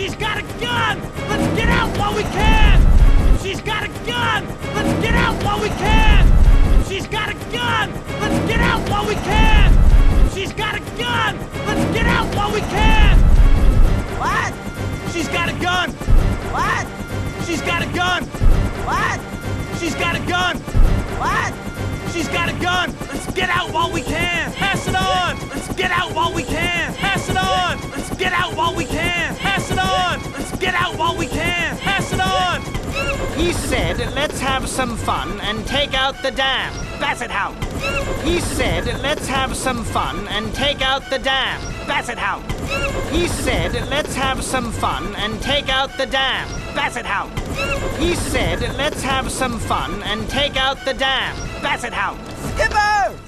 She's got a gun! Let's get out while we can! She's got a gun! Let's get out while we can! She's got a gun! Let's get out while we can! She's got a gun! Let's get out while we can! What? She's got a gun! What? She's got a gun! What? She's got a gun! What? She's got a gun! Let's get out while we can! Pass it on! Let's get out while we can! Pass it on! Let's get out while we can! Pass it on! Let's get out while we can! Pass it on! He said, let's have some fun and take out the dam. Basset Hound. He said, let's have some fun and take out the dam. Basset Hound. He said, let's have some fun and take out the dam. Basset Hound. He said, let's have some fun and take out the dam. Basset Hound. Skipper!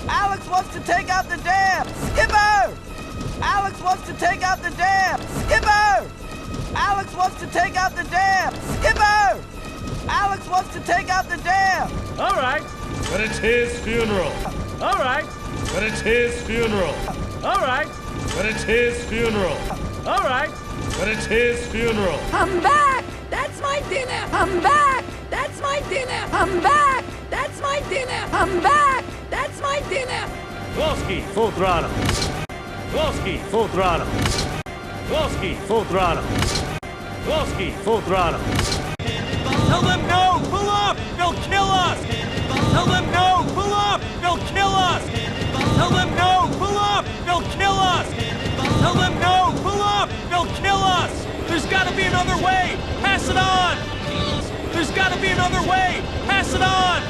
Alex wants to take out the dam! Skipper! Alex wants to take out the dam! Skipper! Alex wants to take out the dam! Skipper! Alex wants to take out the dam! All right. But it's his funeral. All right. But it's his funeral. All right. But it's his funeral. All right. But it's his funeral. I'm back! That's my dinner! I'm back! That's my dinner! I'm back! That's my dinner! I'm back! That's my dinner! Wolski, full throttle. Wolski, full throttle. Wolski, full throttle. Wolski, full throttle. Tell them no! Pull up! They'll kill us! Tell them no! Pull up! They'll kill us! Tell them no! Pull up! They'll kill us! Tell them no! Pull up! They'll kill us! There's gotta be another way! Pass it on! There's gotta be another way! Pass it on!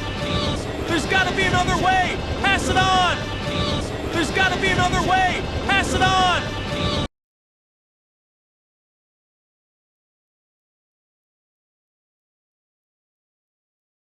There's gotta be another way! Pass it on! There's gotta be another way! Pass it on!